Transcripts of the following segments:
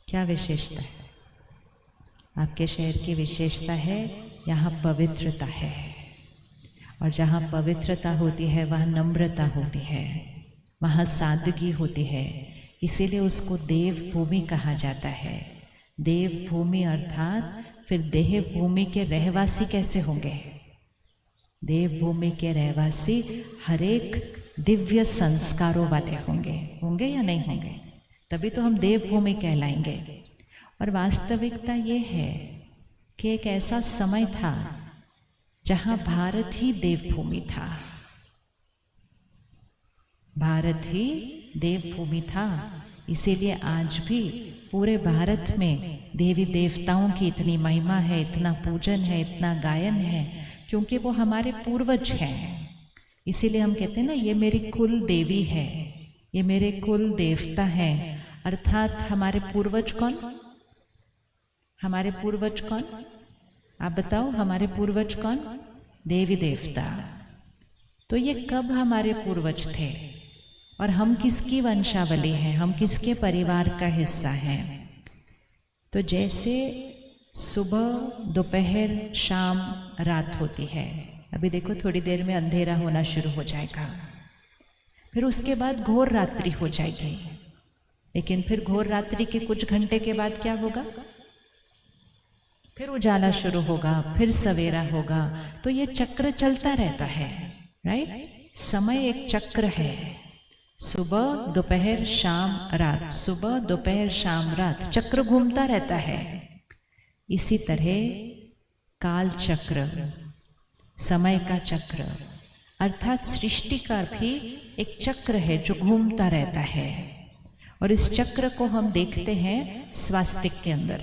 क्या विशेषता है? आपके शहर की विशेषता है यहाँ पवित्रता है, और जहाँ पवित्रता होती है वहाँ नम्रता होती है, वहाँ सादगी होती है। इसीलिए उसको देव भूमि कहा जाता है। देव भूमि अर्थात फिर देह भूमि के रहवासी कैसे होंगे? देव भूमि के रहवासी हर एक दिव्य संस्कारों वाले होंगे। होंगे या नहीं होंगे? तभी तो हम देव भूमि कहलाएंगे। और वास्तविकता ये है कि एक ऐसा समय था जहाँ भारत ही देवभूमि था। भारत ही देवभूमि था। इसीलिए आज भी पूरे भारत में देवी देवताओं की इतनी महिमा है, इतना पूजन है, इतना गायन है, क्योंकि वो हमारे पूर्वज हैं। इसीलिए हम कहते हैं ना, ये मेरी कुल देवी है, ये मेरे कुल देवता हैं। अर्थात हमारे पूर्वज कौन? हमारे पूर्वज कौन? आप बताओ, हमारे पूर्वज कौन? देवी देवता। तो ये कब हमारे पूर्वज थे और हम किसकी वंशावली हैं, हम किसके परिवार का हिस्सा हैं? तो जैसे सुबह, दोपहर, शाम, रात होती है। अभी देखो थोड़ी देर में अंधेरा होना शुरू हो जाएगा, फिर उसके बाद घोर रात्रि हो जाएगी। लेकिन फिर घोर रात्रि के कुछ घंटे के बाद क्या होगा? फिर उजाला शुरू होगा, फिर सवेरा होगा। तो ये चक्र चलता रहता है, राइट? समय एक चक्र है। सुबह, दोपहर, शाम, रात, सुबह, दोपहर, शाम, रात, चक्र घूमता रहता है। इसी तरह काल चक्र, समय का चक्र, अर्थात सृष्टि का भी एक चक्र है जो घूमता रहता है। और इस चक्र को हम देखते हैं स्वास्तिक के अंदर।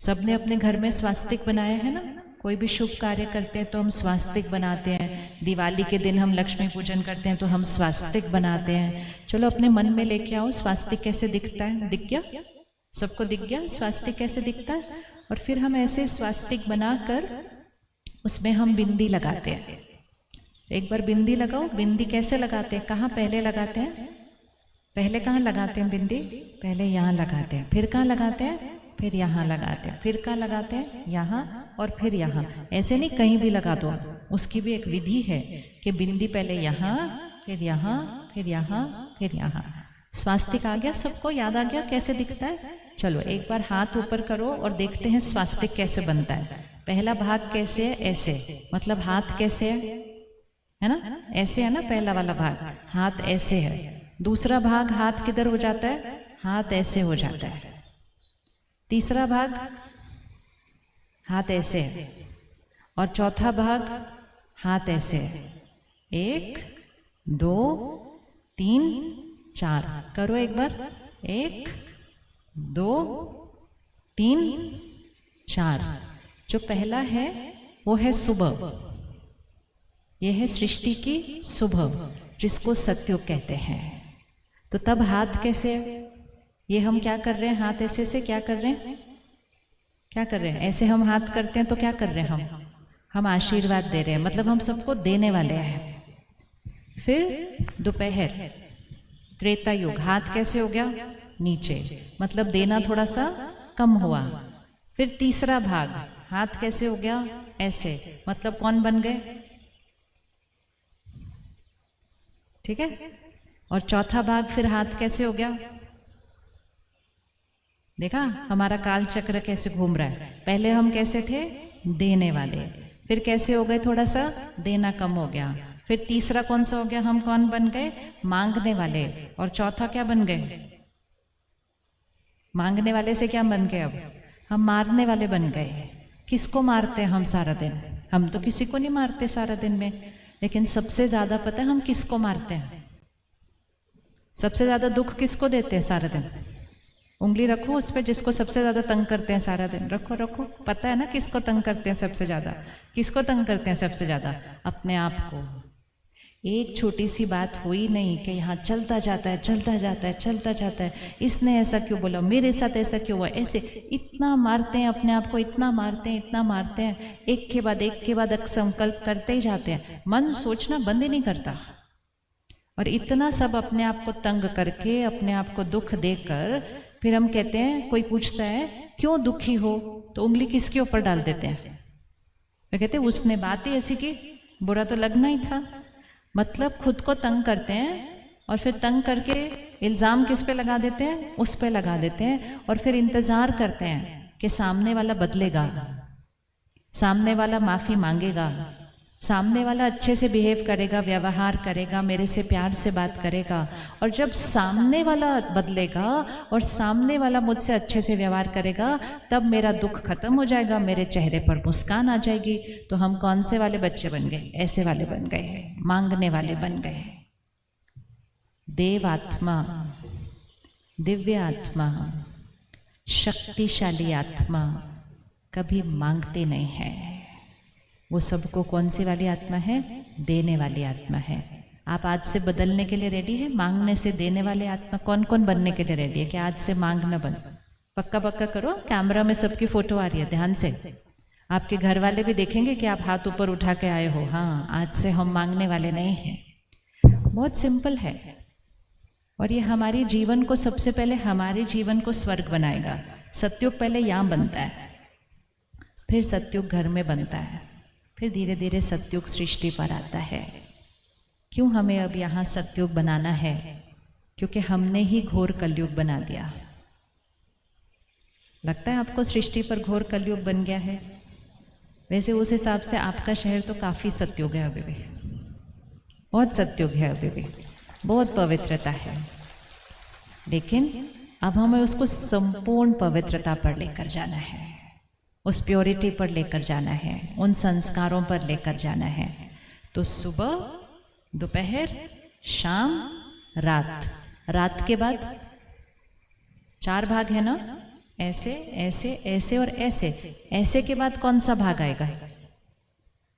सबने अपने घर में स्वास्तिक बनाया है ना? कोई भी शुभ कार्य करते हैं तो हम स्वास्तिक बनाते हैं। दिवाली के दिन हम लक्ष्मी पूजन करते हैं तो हम स्वास्तिक बनाते हैं। चलो अपने मन में लेके आओ, स्वास्तिक कैसे दिखता है? दिख गया? सबको दिख गया स्वास्तिक कैसे दिखता है? और फिर हम ऐसे स्वास्तिक बनाकर उसमें हम बिंदी लगाते हैं। एक बार बिंदी लगाओ। बिंदी कैसे लगाते हैं? कहाँ पहले लगाते हैं? पहले कहाँ लगाते हैं बिंदी? पहले यहाँ लगाते हैं। फिर कहाँ लगाते हैं? फिर यहाँ लगाते हैं। फिर कहाँ लगाते हैं? यहाँ, और फिर यहाँ। ऐसे नहीं कहीं भी लगा दो, उसकी भी एक विधि है कि बिंदी पहले यहाँ, फिर यहाँ, फिर यहाँ, फिर यहाँ। स्वास्तिक आ गया? सबको याद आ गया कैसे दिखता है? चलो एक बार हाथ ऊपर करो और देखते हैं स्वास्तिक कैसे बनता है। पहला भाग कैसे है? ऐसे, मतलब हाथ कैसे है ना? ऐसे है ना पहला वाला भाग, हाथ ऐसे है। दूसरा भाग हाथ किधर हो जाता है? हाथ ऐसे हो जाता है। तीसरा भाग हाथ ऐसे है, और चौथा भाग हाथ ऐसे है। 1 2 3 4 करो एक बार। 1 2 3 4। जो पहला है वो है सुबह, यह है सृष्टि की सुबह, जिसको सत्युग कहते हैं। तो तब हाथ कैसे? ये हम क्या कर रहे हैं? हाथ ऐसे से क्या कर रहे हैं? क्या कर रहे हैं? ऐसे हम हाथ करते हैं तो क्या कर रहे हैं? हम आशीर्वाद दे रहे हैं, मतलब हम सबको देने वाले हैं। फिर दोपहर, त्रेता युग, हाथ कैसे हो गया? नीचे, मतलब देना थोड़ा सा कम हुआ। फिर तीसरा भाग हाथ कैसे हो गया? ऐसे, मतलब कौन बन गए? ठीक है। और चौथा भाग फिर हाथ कैसे हो गया? देखा हमारा काल चक्र कैसे घूम रहा है। पहले हम कैसे थे? देने वाले। फिर कैसे हो गए? थोड़ा सा देना कम हो गया। फिर तीसरा कौन सा हो गया? हम कौन बन गए? मांगने वाले। और चौथा क्या बन गए? मांगने वाले से क्या बन गए? अब हम मारने वाले बन गए। किसको मारते हैं हम सारा दिन? हम तो किसी को नहीं मारते सारा दिन में, लेकिन सबसे ज्यादा पता है हम किसको मारते हैं? सबसे ज्यादा दुख किसको देते हैं सारा दिन? उंगली रखो उस पर जिसको सबसे ज़्यादा तंग करते हैं सारा दिन। रखो रखो, पता है ना किसको तंग करते हैं सबसे ज़्यादा? किसको तंग करते हैं सबसे ज़्यादा? अपने आप को। एक छोटी सी बात हुई नहीं कि यहाँ चलता जाता है, चलता जाता है, चलता जाता है। इसने ऐसा क्यों बोला, मेरे साथ ऐसा क्यों हुआ, ऐसे इतना मारते हैं अपने आप को, इतना मारते हैं, इतना मारते हैं। एक के बाद एक संकल्प करते ही जाते हैं। मन सोचना बंद ही नहीं करता। और इतना सब अपने आप को तंग करके, अपने आप को दुख देकर फिर हम कहते हैं, कोई पूछता है क्यों दुखी हो, तो उंगली किसके ऊपर डाल देते हैं? वे कहते हैं उसने बात ही ऐसी की, बुरा तो लगना ही था। मतलब खुद को तंग करते हैं और फिर तंग करके इल्ज़ाम किस पे लगा देते हैं? उस पे लगा देते हैं, और फिर इंतज़ार करते हैं कि सामने वाला बदलेगा, सामने वाला माफ़ी मांगेगा, सामने वाला अच्छे से बिहेव करेगा, व्यवहार करेगा, मेरे से प्यार से बात करेगा। और जब सामने वाला बदलेगा और सामने वाला मुझसे अच्छे से व्यवहार करेगा, तब मेरा दुख खत्म हो जाएगा, मेरे चेहरे पर मुस्कान आ जाएगी। तो हम कौन से वाले बच्चे बन गए? ऐसे वाले बन गए, मांगने वाले बन गए। देव आत्मा, दिव्य आत्मा, शक्तिशाली आत्मा कभी मांगते नहीं है। वो सबको कौन सी वाली आत्मा है? देने वाली आत्मा है। आप आज से बदलने के लिए रेडी है? मांगने से देने वाले आत्मा कौन कौन बनने के लिए रेडी है कि आज से मांगना बंद? पक्का पक्का करो। कैमरा में सबकी फोटो आ रही है, ध्यान से। आपके घर वाले भी देखेंगे कि आप हाथ ऊपर उठा के आए हो। हाँ, आज से हम मांगने वाले नहीं हैं। बहुत सिंपल है, और ये हमारे जीवन को, सबसे पहले हमारे जीवन को स्वर्ग बनाएगा। सत्युग पहले यहाँ बनता है, फिर सत्युग घर में बनता है, फिर धीरे धीरे सत्युग सृष्टि पर आता है। क्यों हमें अब यहाँ सत्युग बनाना है? क्योंकि हमने ही घोर कलयुग बना दिया। लगता है आपको सृष्टि पर घोर कलयुग बन गया है? वैसे उस हिसाब से आपका शहर तो काफ़ी सत्युग है, अभी भी बहुत सत्युग है, अभी भी बहुत पवित्रता है। लेकिन अब हमें उसको संपूर्ण पवित्रता पर लेकर जाना है, उस प्योरिटी पर लेकर जाना है, उन संस्कारों पर लेकर जाना है। तो सुबह, दोपहर, शाम, रात। रात के बाद 4 भाग है ना? ऐसे, ऐसे, ऐसे और ऐसे। ऐसे के बाद कौन सा भाग आएगा?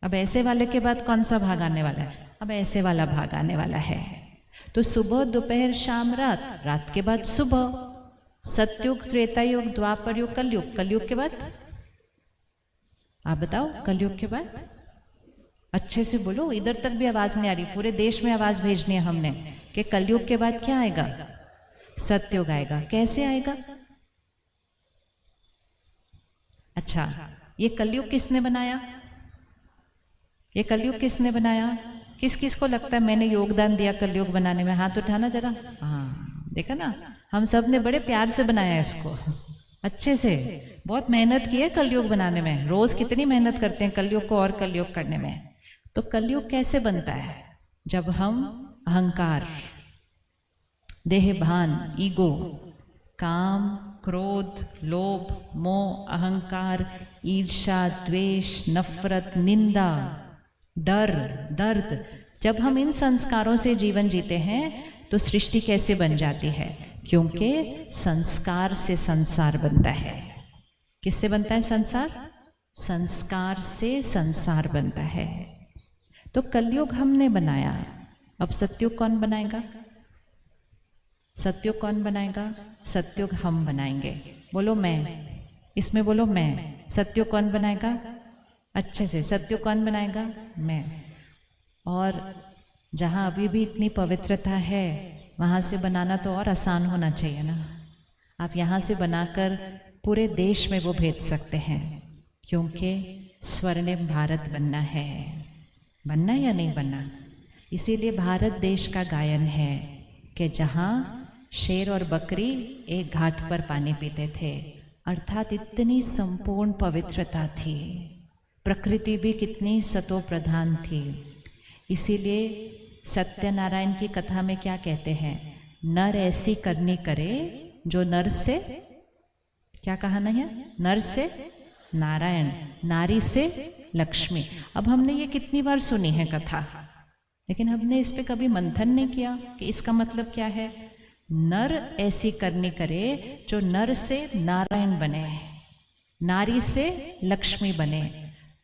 अब ऐसे वाले के बाद कौन सा भाग आने वाला है? अब ऐसे वाला भाग आने वाला है। तो सुबह, दोपहर, शाम, रात। रात के बाद सुबह। सतयुग, त्रेता युग, द्वापर युग, कलयुग। कलयुग के बाद आप बताओ, कलयुग के बाद? अच्छे से बोलो, इधर तक भी आवाज नहीं आ रही। पूरे देश में आवाज भेजनी है हमने कि कलयुग के बाद क्या आएगा? सतयुग आएगा। कैसे आएगा? अच्छा, ये कलयुग किसने बनाया? ये कलयुग किसने बनाया? किस किस को लगता है मैंने योगदान दिया कलयुग बनाने में? हाथ उठाना जरा। हाँ, देखा ना, हम सब ने बड़े प्यार से बनाया इसको, अच्छे से। बहुत मेहनत की है कलयुग बनाने में। रोज कितनी मेहनत करते हैं कलयुग को और कलयुग करने में। तो कलयुग कैसे बनता है? जब हम अहंकार, देहभान, ईगो, काम, क्रोध, लोभ, मोह, अहंकार, ईर्ष्या, द्वेष, नफरत, निंदा, डर, दर्द, जब हम इन संस्कारों से जीवन जीते हैं तो सृष्टि कैसे बन जाती है? क्योंकि संस्कार से संसार बनता है। किससे बनता है संसार? संस्कार से संसार बनता है। तो कलयुग हमने बनाया, अब सतयुग कौन बनाएगा? सतयुग कौन बनाएगा? सतयुग हम बनाएंगे। बोलो मैं, इसमें बोलो मैं। सतयुग कौन बनाएगा? अच्छे से, सतयुग कौन बनाएगा? मैं। और जहाँ अभी भी इतनी पवित्रता है, वहाँ से बनाना तो और आसान होना चाहिए ना। आप यहाँ से बनाकर पूरे देश में वो भेज सकते हैं, क्योंकि स्वर्णिम भारत बनना है। बनना या नहीं बनना? इसीलिए भारत देश का गायन है कि जहाँ शेर और बकरी एक घाट पर पानी पीते थे, अर्थात इतनी संपूर्ण पवित्रता थी, प्रकृति भी कितनी सतो प्रधान थी। इसीलिए सत्यनारायण की कथा में क्या कहते हैं? नर ऐसी करनी करे जो नर से, क्या कहा ना है? नर से नारायण, नारी से लक्ष्मी। अब हमने ये कितनी बार सुनी है कथा, लेकिन हमने इस पे कभी मंथन नहीं किया कि इसका मतलब क्या है। नर ऐसी करनी करे जो नर से नारायण बने, नारी से लक्ष्मी बने।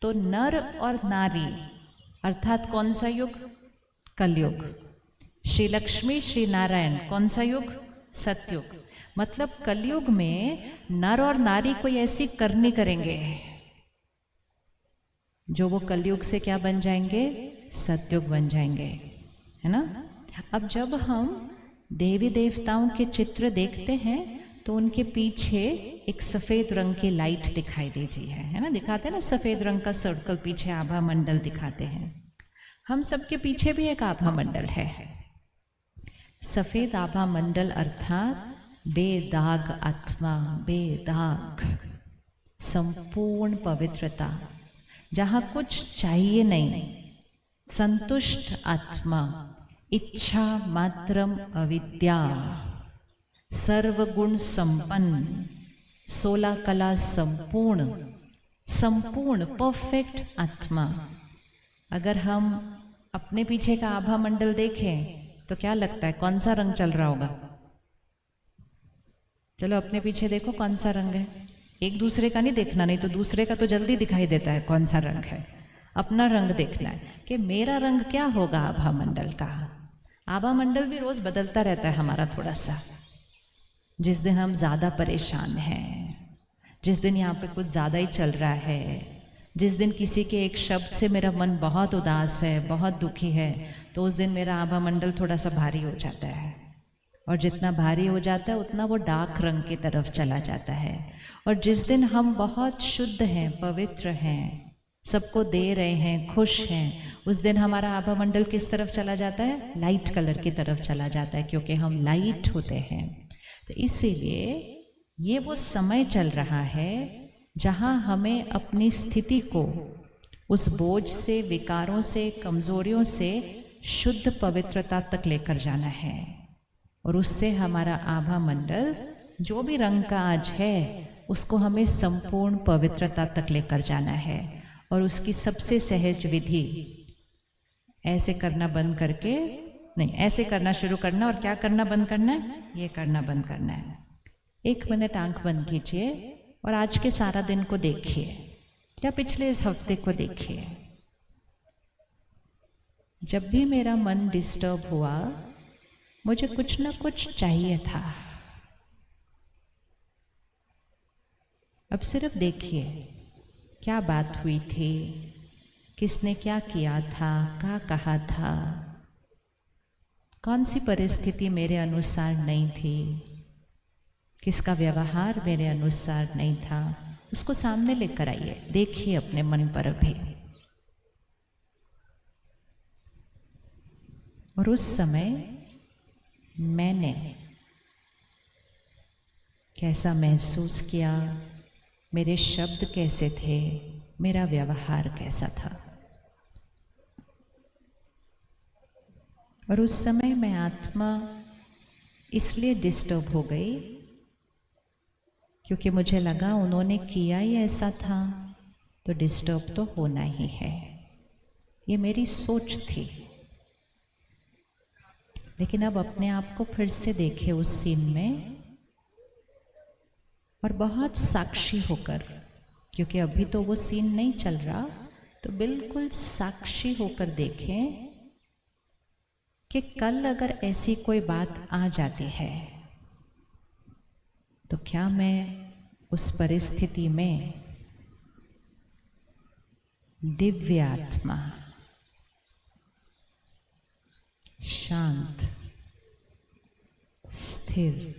तो नर और नारी अर्थात कौन सा युग? कलयुग। श्री लक्ष्मी, श्री नारायण, कौन सा युग? सतयुग। मतलब कलयुग में नर और नारी कोई ऐसी करनी करेंगे जो वो कलयुग से क्या बन जाएंगे? सतयुग बन जाएंगे, है ना। अब जब हम देवी देवताओं के चित्र देखते हैं तो उनके पीछे एक सफ़ेद रंग की लाइट दिखाई देती है ना, दिखाते हैं ना सफ़ेद रंग का सर्कल, पीछे आभा मंडल दिखाते हैं। हम सबके पीछे भी एक आभा मंडल है। सफ़ेद आभा मंडल अर्थात बेदाग आत्मा, बेदाग संपूर्ण पवित्रता, जहाँ कुछ चाहिए नहीं, संतुष्ट आत्मा, इच्छा मात्रम अविद्या, सर्वगुण संपन्न, 16 कला संपूर्ण, संपूर्ण परफेक्ट आत्मा। अगर हम अपने पीछे का आभा मंडल देखें तो क्या लगता है कौन सा रंग चल रहा होगा? चलो अपने पीछे देखो कौन सा रंग है। एक दूसरे का नहीं देखना, नहीं तो दूसरे का तो जल्दी दिखाई देता है कौन सा रंग है। अपना रंग देखना है कि मेरा रंग क्या होगा आभा मंडल का। आभा मंडल भी रोज बदलता रहता है हमारा थोड़ा सा। जिस दिन हम ज़्यादा परेशान हैं, जिस दिन यहाँ पे कुछ ज़्यादा ही चल रहा है, जिस दिन किसी के एक शब्द से मेरा मन बहुत उदास है, बहुत दुखी है, तो उस दिन मेरा आभा मंडल थोड़ा सा भारी हो जाता है। और जितना भारी हो जाता है उतना वो डार्क रंग की तरफ चला जाता है। और जिस दिन हम बहुत शुद्ध हैं, पवित्र हैं, सबको दे रहे हैं, खुश हैं, उस दिन हमारा आभा मंडल किस तरफ चला जाता है? लाइट कलर की तरफ चला जाता है, क्योंकि हम लाइट होते हैं। तो इसीलिए ये वो समय चल रहा है जहाँ हमें अपनी स्थिति को उस बोझ से, विकारों से, कमजोरियों से शुद्ध पवित्रता तक लेकर जाना है। और उससे हमारा आभा मंडल जो भी रंग का आज है उसको हमें संपूर्ण पवित्रता तक लेकर जाना है। और उसकी सबसे सहज विधि ऐसे करना बंद करके नहीं, ऐसे करना शुरू करना। और क्या करना बंद करना है? ये करना बंद करना है। 1 मिनट आंख बंद कीजिए और आज के सारा दिन को देखिए या पिछले इस हफ्ते को देखिए। जब भी मेरा मन डिस्टर्ब हुआ, मुझे कुछ ना कुछ चाहिए था। अब सिर्फ देखिए क्या बात हुई थी, किसने क्या किया था, क्या कहा था, कौन सी परिस्थिति मेरे अनुसार नहीं थी, किसका व्यवहार मेरे अनुसार नहीं था, उसको सामने लेकर आइए। देखिए अपने मन पर अभी। और उस समय मैंने कैसा महसूस किया, मेरे शब्द कैसे थे, मेरा व्यवहार कैसा था। और उस समय मैं आत्मा इसलिए डिस्टर्ब हो गई क्योंकि मुझे लगा उन्होंने किया ही ऐसा था तो डिस्टर्ब तो होना ही है। ये मेरी सोच थी। लेकिन अब अपने आप को फिर से देखे उस सीन में और बहुत साक्षी होकर, क्योंकि अभी तो वो सीन नहीं चल रहा, तो बिल्कुल साक्षी होकर देखें कि कल अगर ऐसी कोई बात आ जाती है तो क्या मैं उस परिस्थिति में दिव्य आत्मा, शांत, स्थिर,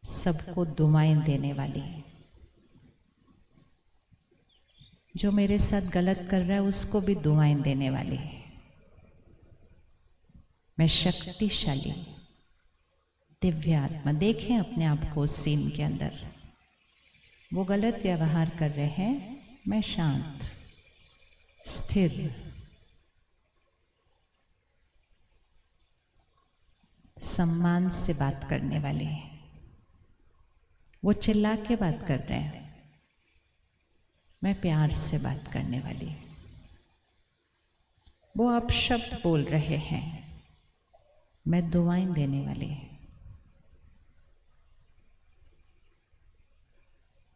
सबको दुआएं देने वाली, जो मेरे साथ गलत कर रहा है उसको भी दुआएं देने वाली, मैं शक्तिशाली दिव्य आत्मा। देखें अपने आप को उस सीन के अंदर। वो गलत व्यवहार कर रहे हैं, मैं शांत, स्थिर, सम्मान से बात करने वाले। वो चिल्ला के बात कर रहे हैं, मैं प्यार से बात करने वाली। वो अपशब्द बोल रहे हैं, मैं दुआएं देने वाली।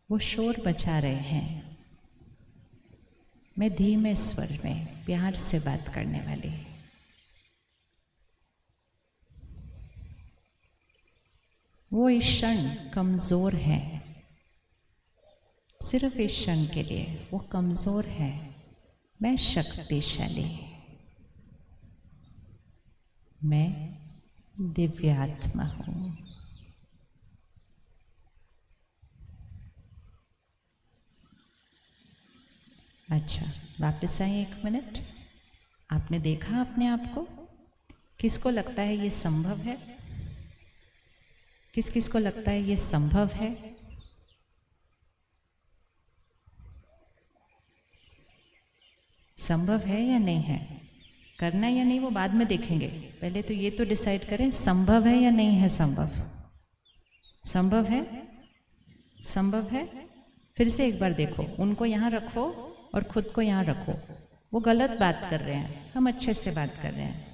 वो शोर मचा रहे हैं, मैं धीमे स्वर में प्यार से बात करने वाली। वो इस क्षण कमजोर है, सिर्फ इस क्षण के लिए वो कमजोर है, मैं शक्तिशाली, मैं दिव्यात्मा हूँ। अच्छा, वापस आइए 1 मिनट। आपने देखा अपने आप को? किसको लगता है ये संभव है? किस किस को लगता है ये संभव है? संभव है या नहीं है? करना है या नहीं वो बाद में देखेंगे, पहले तो ये तो डिसाइड करें संभव है या नहीं है। संभव, संभव है, संभव है। फिर से एक बार देखो, उनको यहाँ रखो और खुद को यहाँ रखो। वो गलत बात कर रहे हैं, हम अच्छे से बात कर रहे हैं।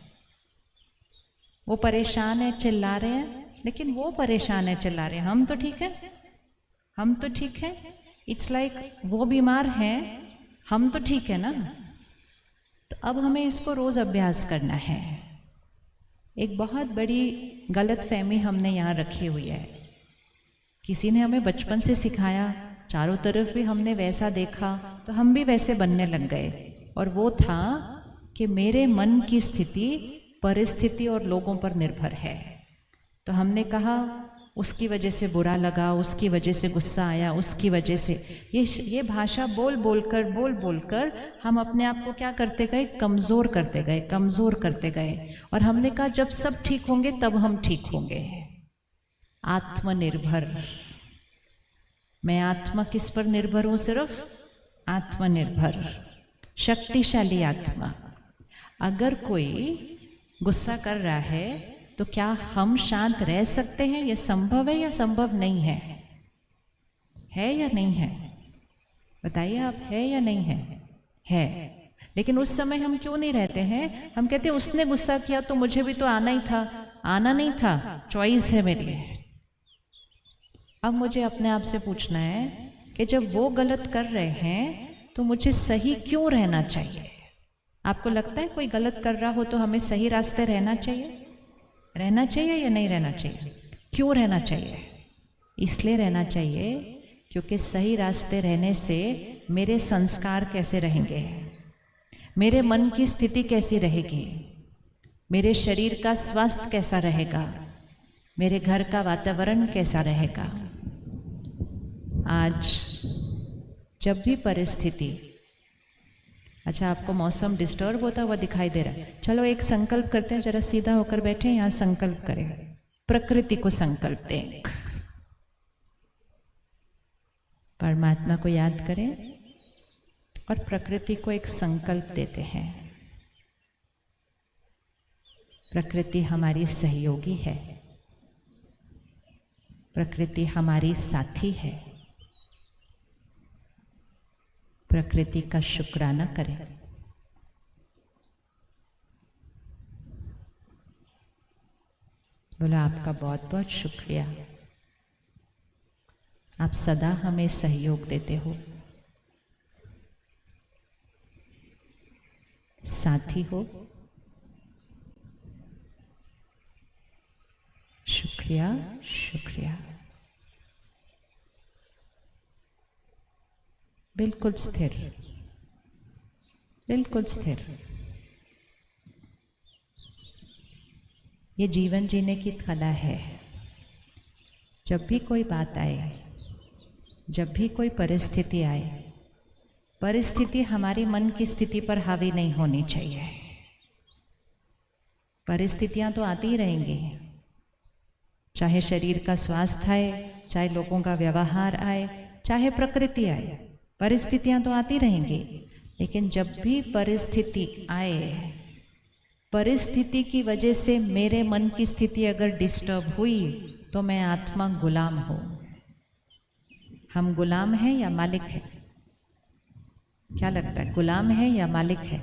वो परेशान है, चिल्ला रहे हैं, लेकिन वो परेशान है, चिल्ला रहे हैं। हम तो ठीक है, हम तो ठीक है। इट्स लाइक वो बीमार है, हम तो ठीक है ना। तो अब हमें इसको रोज अभ्यास करना है। एक बहुत बड़ी गलत फहमी हमने यहाँ रखी हुई है। किसी ने हमें बचपन से सिखाया, चारों तरफ भी हमने वैसा देखा, तो हम भी वैसे बनने लग गए। और वो था कि मेरे मन की स्थिति परिस्थिति और लोगों पर निर्भर है। तो हमने कहा उसकी वजह से बुरा लगा, उसकी वजह से गुस्सा आया, उसकी वजह से ये भाषा बोल बोलकर हम अपने आप को क्या करते गए? कमज़ोर करते गए, कमज़ोर करते गए। और हमने कहा जब सब ठीक होंगे तब हम ठीक होंगे। आत्मनिर्भर, मैं आत्मा किस पर निर्भर हूँ? सिर्फ आत्मनिर्भर, शक्तिशाली आत्मा। अगर कोई गुस्सा कर रहा है तो क्या हम शांत रह सकते हैं? यह संभव है या संभव नहीं है? है या नहीं है? बताइए आप, है या नहीं है? है। लेकिन उस समय हम क्यों नहीं रहते हैं? हम कहते हैं उसने गुस्सा किया तो मुझे भी तो आना ही था। आना नहीं था, चॉइस है मेरी। अब मुझे अपने आप से पूछना है कि जब वो गलत कर रहे हैं तो मुझे सही क्यों रहना चाहिए? आपको लगता है कोई गलत कर रहा हो तो हमें सही रास्ते रहना चाहिए? रहना चाहिए या नहीं रहना चाहिए? क्यों रहना चाहिए? इसलिए रहना चाहिए क्योंकि सही रास्ते रहने से मेरे संस्कार कैसे रहेंगे, मेरे मन की स्थिति कैसी रहेगी, मेरे शरीर का स्वास्थ्य कैसा रहेगा, मेरे घर का वातावरण कैसा रहेगा। आज जब भी परिस्थिति, अच्छा आपको मौसम डिस्टर्ब होता हुआ दिखाई दे रहा है, चलो एक संकल्प करते हैं, जरा सीधा होकर बैठे, यहाँ संकल्प करें, प्रकृति को संकल्प दें, परमात्मा को याद करें और प्रकृति को एक संकल्प देते हैं। प्रकृति हमारी सहयोगी है, प्रकृति हमारी साथी है। प्रकृति का शुक्राना करें। बोला आपका बहुत बहुत शुक्रिया, आप सदा हमें सहयोग देते हो, साथी हो। शुक्रिया, शुक्रिया। बिल्कुल स्थिर, बिल्कुल स्थिर। ये जीवन जीने की कला है। जब भी कोई बात आए, जब भी कोई परिस्थिति आए, परिस्थिति हमारी मन की स्थिति पर हावी नहीं होनी चाहिए। परिस्थितियां तो आती ही रहेंगी, चाहे शरीर का स्वास्थ्य आए, चाहे लोगों का व्यवहार आए, चाहे प्रकृति आए, परिस्थितियां तो आती रहेंगी। लेकिन जब भी परिस्थिति आए, परिस्थिति की वजह से मेरे मन की स्थिति अगर डिस्टर्ब हुई तो मैं आत्मा गुलाम हूँ। हम गुलाम हैं या मालिक हैं? क्या लगता है, गुलाम है या मालिक है?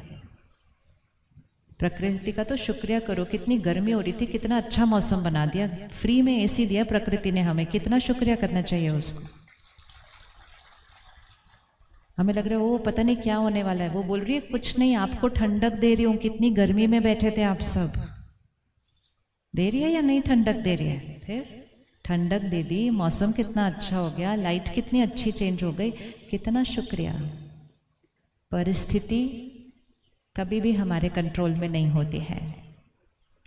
प्रकृति का तो शुक्रिया करो, कितनी गर्मी हो रही थी, कितना अच्छा मौसम बना दिया, फ्री में एसी दिया प्रकृति ने हमें, कितना शुक्रिया करना चाहिए उसको। हमें लग रहा है वो पता नहीं क्या होने वाला है, वो बोल रही है कुछ नहीं, आपको ठंडक दे रही हूँ। कितनी गर्मी में बैठे थे आप सब, दे रही है या नहीं ठंडक दे रही है? फिर ठंडक दे दी, मौसम कितना अच्छा हो गया, लाइट कितनी अच्छी चेंज हो गई, कितना शुक्रिया। परिस्थिति कभी भी हमारे कंट्रोल में नहीं होती है,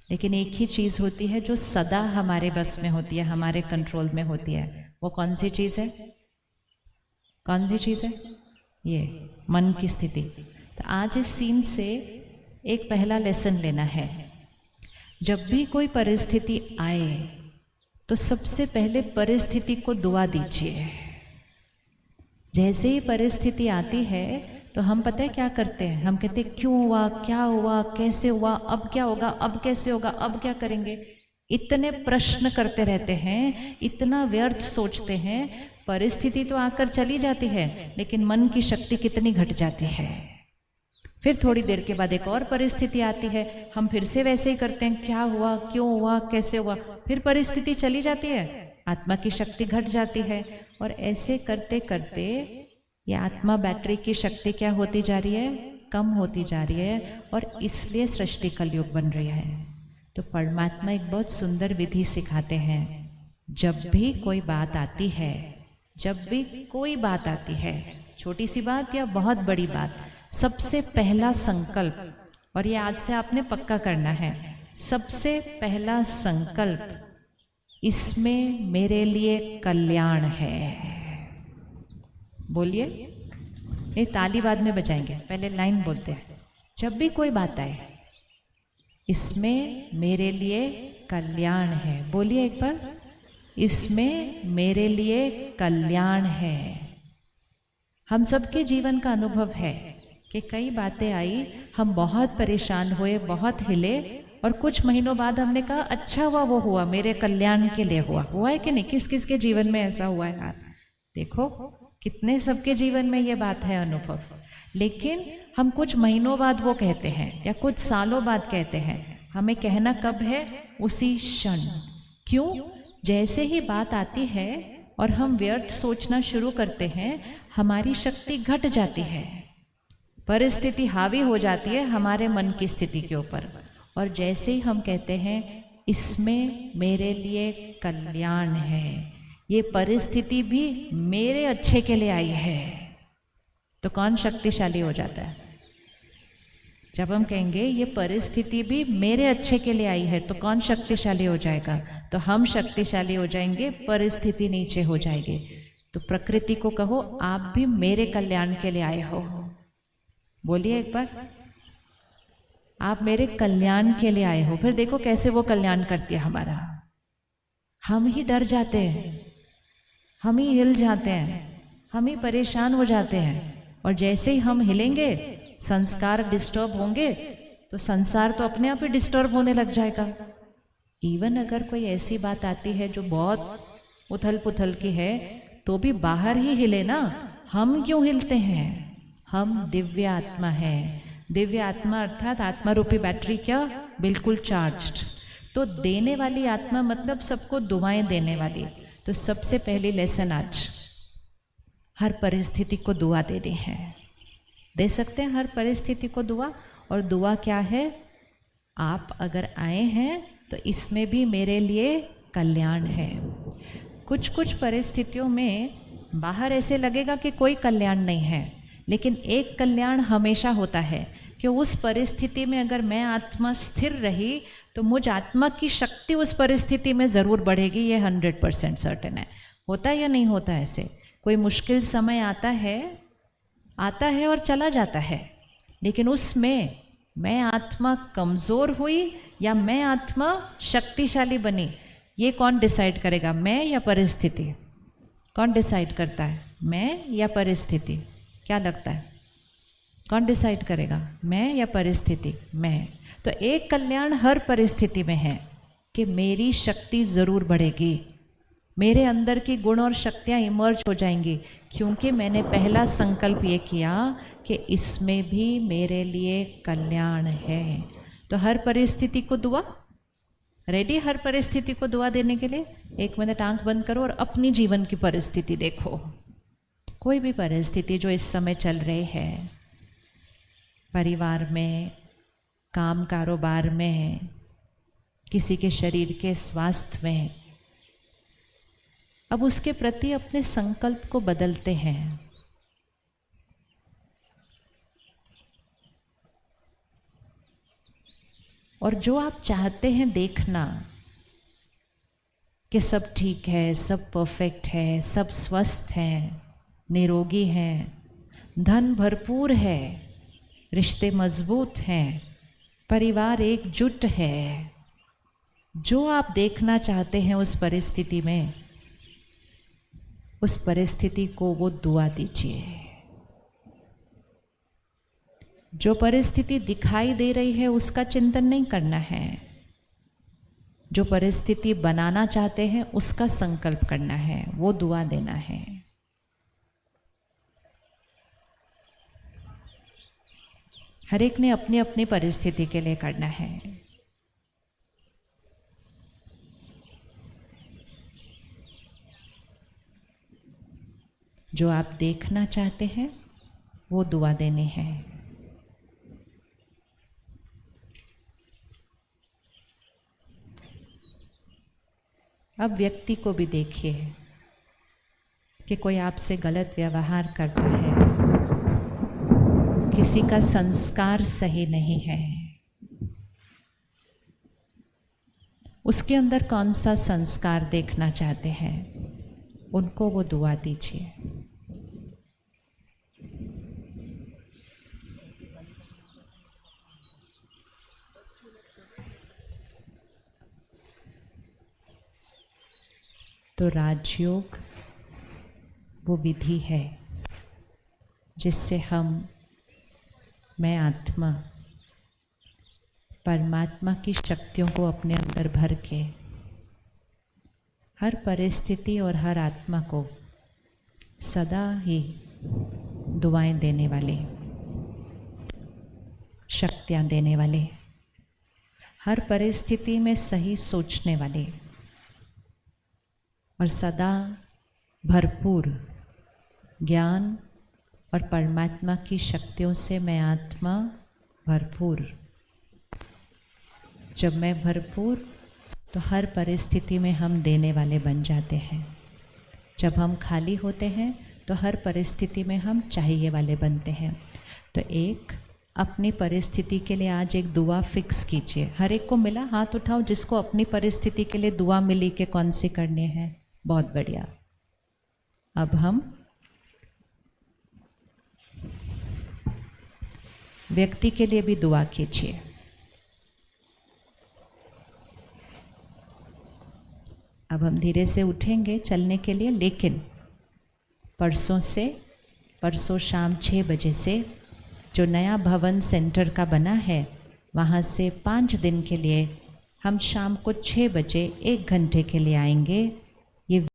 लेकिन एक ही चीज़ होती है जो सदा हमारे बस में होती है, हमारे कंट्रोल में होती है। वो कौन सी चीज़ है? कौन सी चीज़ है? ये मन की स्थिति। तो आज इस सीन से एक पहला लेसन लेना है। जब भी कोई परिस्थिति आए तो सबसे पहले परिस्थिति को दुआ दीजिए। जैसे ही परिस्थिति आती है तो हम पता है क्या करते हैं? हम कहते हैं क्यों हुआ, क्या हुआ, कैसे हुआ, अब क्या होगा, अब कैसे होगा, अब क्या करेंगे। इतने प्रश्न करते रहते हैं, इतना व्यर्थ सोचते हैं। परिस्थिति तो आकर चली जाती है, लेकिन मन की शक्ति कितनी घट जाती है। फिर थोड़ी देर के बाद एक और परिस्थिति आती है, हम फिर से वैसे ही करते हैं, क्या हुआ, क्यों हुआ, कैसे हुआ। फिर परिस्थिति चली जाती है, आत्मा की शक्ति घट जाती है। और ऐसे करते करते ये आत्मा बैटरी की शक्ति क्या होती जा रही है? कम होती जा रही है। और इसलिए सृष्टि कलयुग बन रही है। तो परमात्मा एक बहुत सुंदर विधि सिखाते हैं। जब भी कोई बात आती है, जब भी कोई बात आती है, छोटी सी बात या बहुत बड़ी बात, सबसे पहला संकल्प, और ये आज से आपने पक्का करना है, सबसे पहला संकल्प, इसमें मेरे लिए कल्याण है। बोलिए। नहीं, ताली बाद में बजाएंगे, पहले लाइन बोलते हैं। जब भी कोई बात आए, इसमें मेरे लिए कल्याण है। बोलिए एक बार, इसमें मेरे लिए कल्याण है। हम सबके जीवन का अनुभव है कि कई बातें आई, हम बहुत परेशान हुए, बहुत हिले, और कुछ महीनों बाद हमने कहा अच्छा हुआ वो हुआ, मेरे कल्याण के लिए हुआ। हुआ है कि नहीं? किस किस के जीवन में ऐसा हुआ है? हाथ देखो, कितने सबके जीवन में ये बात है, अनुभव। लेकिन हम कुछ महीनों बाद वो कहते हैं या कुछ सालों बाद कहते हैं। हमें कहना कब है? उसी क्षण। क्यों? जैसे ही बात आती है और हम व्यर्थ सोचना शुरू करते हैं, हमारी शक्ति घट जाती है, परिस्थिति हावी हो जाती है हमारे मन की स्थिति के ऊपर। और जैसे ही हम कहते हैं इसमें मेरे लिए कल्याण है, ये परिस्थिति भी मेरे अच्छे के लिए आई है, तो कौन शक्तिशाली हो जाता है? जब हम कहेंगे ये परिस्थिति भी मेरे अच्छे के लिए आई है, तो कौन शक्तिशाली हो जाएगा? तो हम शक्तिशाली हो जाएंगे, परिस्थिति नीचे हो जाएगी। तो प्रकृति को कहो आप भी मेरे कल्याण के लिए आए हो। बोलिए एक बार, आप मेरे कल्याण के लिए आए हो। फिर देखो कैसे वो कल्याण करती है हमारा। हम ही डर जाते हैं, हम ही हिल जाते हैं, हम ही परेशान हो जाते हैं। और जैसे ही हम हिलेंगे, संस्कार डिस्टर्ब होंगे, तो संसार तो अपने आप ही डिस्टर्ब होने लग जाएगा। इवन अगर कोई ऐसी बात आती है जो बहुत उथल पुथल की है, तो भी बाहर ही हिले ना। हम क्यों हिलते हैं? हम दिव्य आत्मा है। दिव्य आत्मा अर्थात आत्मा रूपी बैटरी क्या? बिल्कुल चार्ज्ड। तो देने वाली आत्मा मतलब सबको दुआएं देने वाली। तो सबसे पहली लेसन आज, हर परिस्थिति को दुआ देनी है। दे सकते हैं हर परिस्थिति को दुआ। और दुआ क्या है? आप अगर आए हैं तो इसमें भी मेरे लिए कल्याण है। कुछ कुछ परिस्थितियों में बाहर ऐसे लगेगा कि कोई कल्याण नहीं है, लेकिन एक कल्याण हमेशा होता है कि उस परिस्थिति में अगर मैं आत्मा स्थिर रही तो मुझ आत्मा की शक्ति उस परिस्थिति में ज़रूर बढ़ेगी। ये 100% सर्टेन है। होता है या नहीं होता? ऐसे कोई मुश्किल समय आता है और चला जाता है, लेकिन उसमें मैं आत्मा कमज़ोर हुई या मैं आत्मा शक्तिशाली बनी, ये कौन डिसाइड करेगा? मैं या परिस्थिति? कौन डिसाइड करता है? मैं या परिस्थिति? क्या लगता है कौन डिसाइड करेगा? मैं या परिस्थिति? मैं। तो एक कल्याण हर परिस्थिति में है कि मेरी शक्ति ज़रूर बढ़ेगी, मेरे अंदर की गुण और शक्तियाँ इमर्ज हो जाएंगी, क्योंकि मैंने पहला संकल्प ये किया कि इसमें भी मेरे लिए कल्याण है। तो हर परिस्थिति को दुआ। रेडी? हर परिस्थिति को दुआ देने के लिए 1 मिनट आंख बंद करो और अपनी जीवन की परिस्थिति देखो। कोई भी परिस्थिति जो इस समय चल रही है, परिवार में, काम कारोबार में, किसी के शरीर के स्वास्थ्य में, अब उसके प्रति अपने संकल्प को बदलते हैं। और जो आप चाहते हैं देखना कि सब ठीक है, सब परफेक्ट है, सब स्वस्थ हैं, निरोगी हैं, धन भरपूर है, रिश्ते मजबूत हैं, परिवार एकजुट है, जो आप देखना चाहते हैं उस परिस्थिति में, उस परिस्थिति को वो दुआ दीजिए। जो परिस्थिति दिखाई दे रही है उसका चिंतन नहीं करना है, जो परिस्थिति बनाना चाहते हैं उसका संकल्प करना है, वो दुआ देना है। हर एक ने अपनी अपनी परिस्थिति के लिए करना है। जो आप देखना चाहते हैं वो दुआ देनी है। अब व्यक्ति को भी देखिए कि कोई आपसे गलत व्यवहार करता है, किसी का संस्कार सही नहीं है, उसके अंदर कौन सा संस्कार देखना चाहते हैं, उनको वो दुआ दीजिए। तो राजयोग वो विधि है जिससे मैं आत्मा परमात्मा की शक्तियों को अपने अंदर भर के हर परिस्थिति और हर आत्मा को सदा ही दुआएं देने वाले, शक्तियाँ देने वाले, हर परिस्थिति में सही सोचने वाले और सदा भरपूर ज्ञान और परमात्मा की शक्तियों से मैं आत्मा भरपूर। जब मैं भरपूर तो हर परिस्थिति में हम देने वाले बन जाते हैं। जब हम खाली होते हैं तो हर परिस्थिति में हम चाहिए वाले बनते हैं। तो एक अपनी परिस्थिति के लिए आज एक दुआ फिक्स कीजिए। हर एक को मिला? हाथ उठाओ जिसको अपनी परिस्थिति के लिए दुआ मिली कि कौन सी करनी है। बहुत बढ़िया। अब हम व्यक्ति के लिए भी दुआ कीजिए। अब हम धीरे से उठेंगे चलने के लिए, लेकिन परसों शाम 6 बजे से जो नया भवन सेंटर का बना है वहाँ से 5 दिन के लिए हम शाम को 6 बजे 1 घंटे के लिए आएंगे